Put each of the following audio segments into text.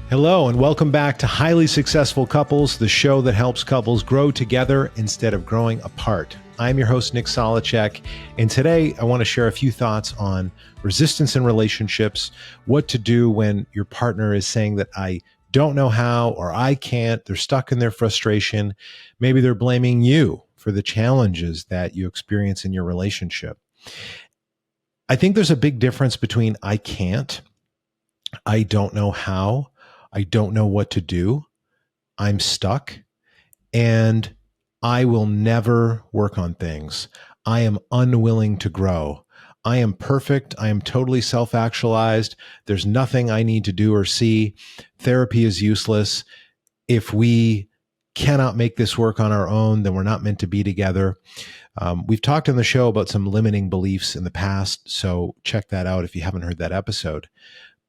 Hello, and welcome back to Highly Successful Couples, the show that helps couples grow together instead of growing apart. I'm your host, Nick Solacek, and today I want to share a few thoughts on resistance in relationships, what to do when your partner is saying that I don't know how or I can't, they're stuck in their frustration. Maybe they're blaming you for the challenges that you experience in your relationship. I think there's a big difference between I can't, I don't know how, I don't know what to do, I'm stuck, and I will never work on things. I am unwilling to grow. I am perfect. I am totally self-actualized. There's nothing I need to do or see. Therapy is useless. If we cannot make this work on our own, then we're not meant to be together. We've talked on the show about some limiting beliefs in the past, so check that out if you haven't heard that episode.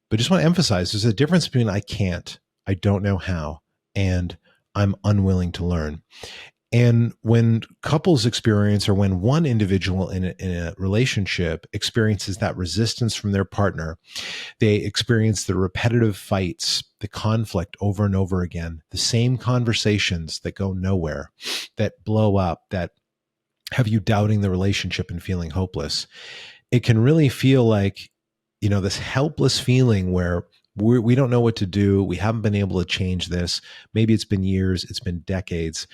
But just want to emphasize, there's a difference between I can't, I don't know how, and I'm unwilling to learn. And when couples experience, or when one individual in a relationship experiences that resistance from their partner, they experience the repetitive fights, the conflict over and over again, the same conversations that go nowhere, that blow up, that have you doubting the relationship and feeling hopeless. It can really feel like, this helpless feeling where we don't know what to do. We haven't been able to change this. Maybe it's been years, it's been decades.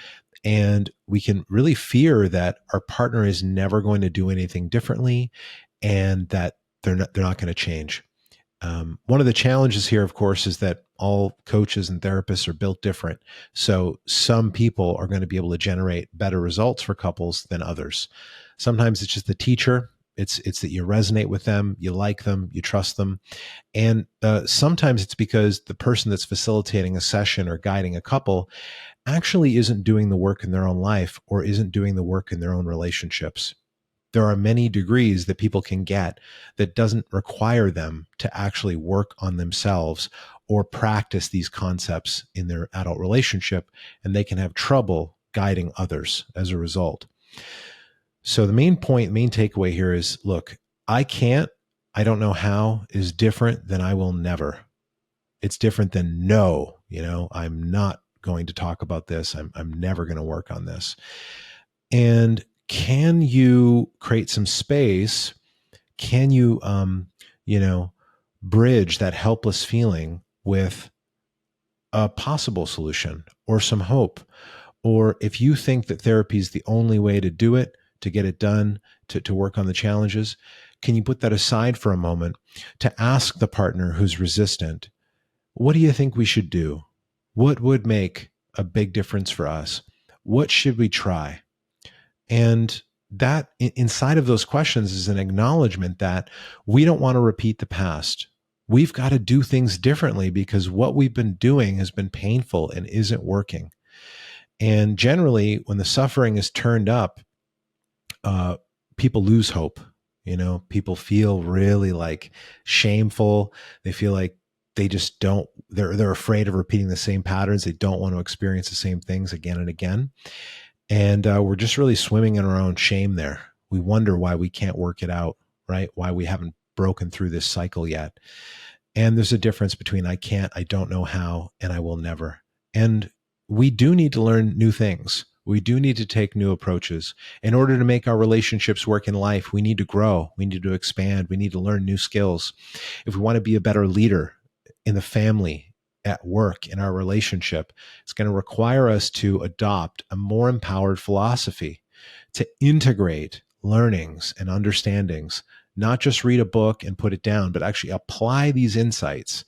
And we can really fear that our partner is never going to do anything differently and that they're not going to change. One of the challenges here, of course, is that all coaches and therapists are built different. So some people are going to be able to generate better results for couples than others. Sometimes it's just the teacher. It's that you resonate with them, you like them, you trust them. And sometimes it's because the person that's facilitating a session or guiding a couple actually isn't doing the work in their own life or isn't doing the work in their own relationships. There are many degrees that people can get that doesn't require them to actually work on themselves or practice these concepts in their adult relationship, and they can have trouble guiding others as a result. So the main takeaway here is, look, I can't, I don't know how is different than I will never. It's different than no, I'm not going to talk about this. I'm never going to work on this. And can you create some space? Can you, bridge that helpless feeling with a possible solution or some hope? Or if you think that therapy is the only way to do it, to get it done, to work on the challenges, can you put that aside for a moment to ask the partner who's resistant, what do you think we should do? What would make a big difference for us? What should we try? And that inside of those questions is an acknowledgement that we don't want to repeat the past. We've got to do things differently because what we've been doing has been painful and isn't working. And generally, when the suffering is turned up, people lose hope. People feel really like shameful. They feel like they just don't, they're afraid of repeating the same patterns. They don't want to experience the same things again and again. And we're just really swimming in our own shame there. We wonder why we can't work it out, right? Why we haven't broken through this cycle yet. And there's a difference between I can't, I don't know how, and I will never. And we do need to learn new things. We do need to take new approaches. In order to make our relationships work in life, we need to grow. We need to expand. We need to learn new skills. If we want to be a better leader in the family, at work, in our relationship, it's going to require us to adopt a more empowered philosophy, to integrate learnings and understandings, not just read a book and put it down, but actually apply these insights.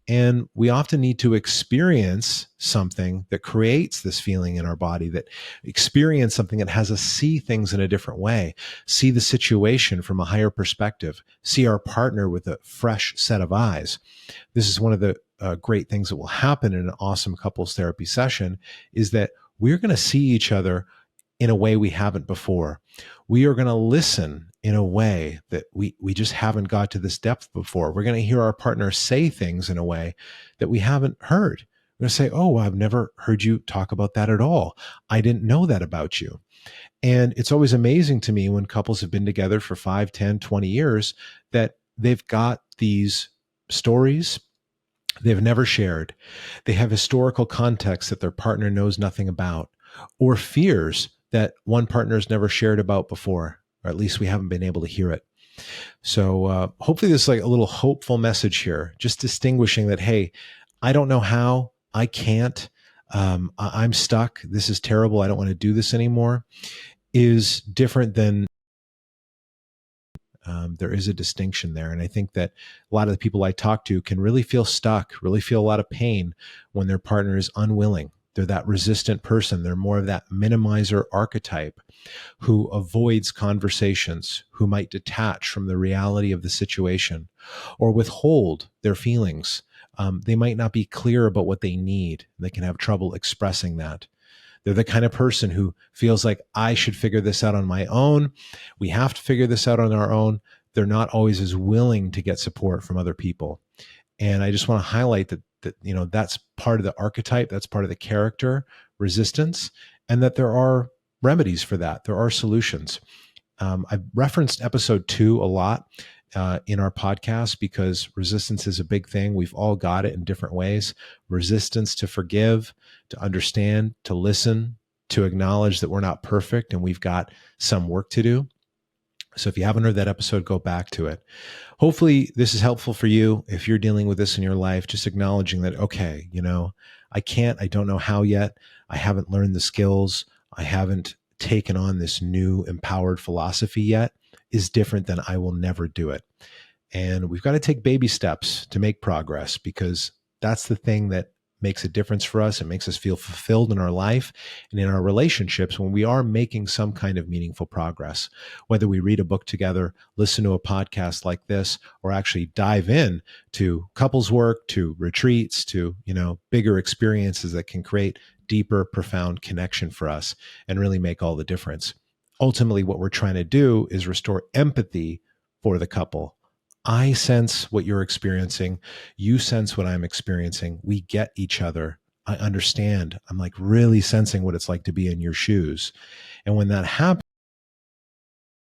And we often need to experience something that creates this feeling in our body, that experience something that has us see things in a different way, see the situation from a higher perspective, see our partner with a fresh set of eyes. This is one of the great things that will happen in an awesome couples therapy session, is that we're going to see each other in a way we haven't before. We are going to listen in a way that we just haven't got to this depth before. We're going to hear our partner say things in a way that we haven't heard. We're going to say, oh, I've never heard you talk about that at all. I didn't know that about you. And it's always amazing to me when couples have been together for 5, 10, 20 years that they've got these stories they've never shared, they have historical context that their partner knows nothing about, or fears that one partner's never shared about before, or at least we haven't been able to hear it. So hopefully this is like a little hopeful message here, just distinguishing that, hey, I don't know how, I can't, I'm stuck, this is terrible, I don't want to do this anymore, is different than there is a distinction there. And I think that a lot of the people I talk to can really feel stuck, really feel a lot of pain when their partner is unwilling. They're that resistant person. They're more of that minimizer archetype who avoids conversations, who might detach from the reality of the situation or withhold their feelings. They might not be clear about what they need. They can have trouble expressing that. They're the kind of person who feels like I should figure this out on my own. We have to figure this out on our own. They're not always as willing to get support from other people. And I just want to highlight that that's part of the archetype, that's part of the character, resistance, and that there are remedies for that. There are solutions. I've referenced episode 2 a lot in our podcast because resistance is a big thing. We've all got it in different ways. Resistance to forgive, to understand, to listen, to acknowledge that we're not perfect and we've got some work to do. So if you haven't heard that episode, go back to it. Hopefully this is helpful for you. If you're dealing with this in your life, just acknowledging that, okay, I don't know how yet. I haven't learned the skills. I haven't taken on this new empowered philosophy yet, is different than I will never do it. And we've got to take baby steps to make progress, because that's the thing that makes a difference for us. It makes us feel fulfilled in our life and in our relationships when we are making some kind of meaningful progress. Whether we read a book together, listen to a podcast like this, or actually dive in to couples work, to retreats, to, bigger experiences that can create deeper, profound connection for us and really make all the difference. Ultimately, what we're trying to do is restore empathy for the couple. I sense what you're experiencing. You sense what I'm experiencing. We get each other. I understand. I'm like really sensing what it's like to be in your shoes. And when that happens,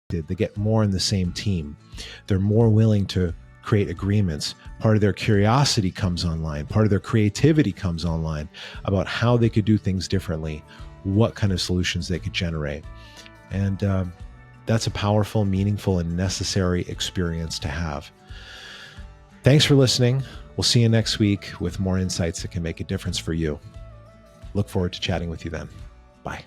they get more in the same team. They're more willing to create agreements. Part of their curiosity comes online. Part of their creativity comes online about how they could do things differently, what kind of solutions they could generate. And that's a powerful, meaningful, and necessary experience to have. Thanks for listening. We'll see you next week with more insights that can make a difference for you. Look forward to chatting with you then. Bye.